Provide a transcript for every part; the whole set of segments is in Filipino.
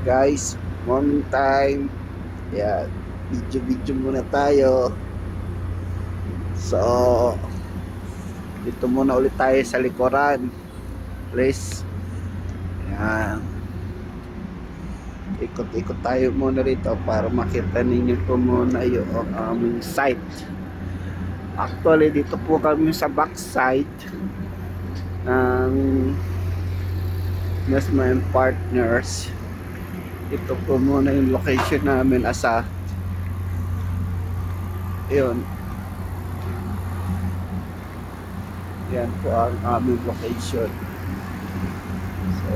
Guys, morning time. Yan, video muna tayo. So, dito muna ulit tayo sa likuran. Please. Yan. Ikot-ikot tayo muna rito para makita ninyo po muna yung aming site. Actually, dito po kami sa back site ng Mesma and Partners. Ito po muna yung location namin asa yun. Yan po ang aming location. So,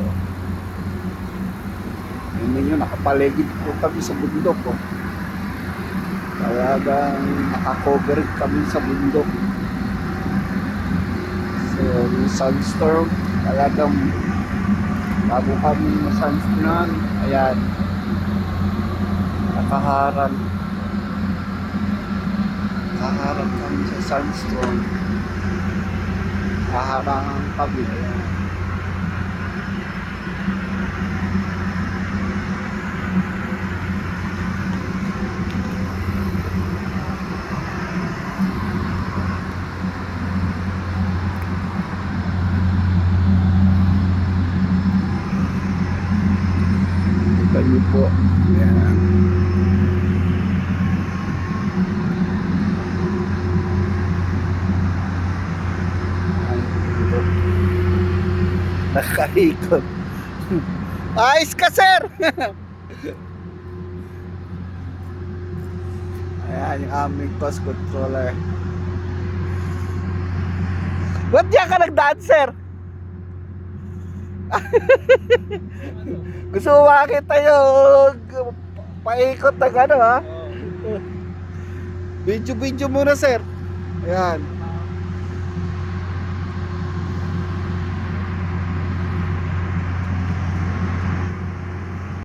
yun ninyo, nakapaligid po kami sa bundok po. Talagang nakakover kami sa bundok. So, yung sunstorm, talagang bago kami ma-sunstorm, ayan, nakaharang kami sa sunstorm. Nakaharangan kami, ayan. Kita niyo po, ayan. Nakaikot. Ayos ka, sir! Ayan yung aming cost controller. Ba't diyan ka nagdaan, sir? Gusto mo makakita yung paikot na gano'n, ha? Video muna, sir. Ayan.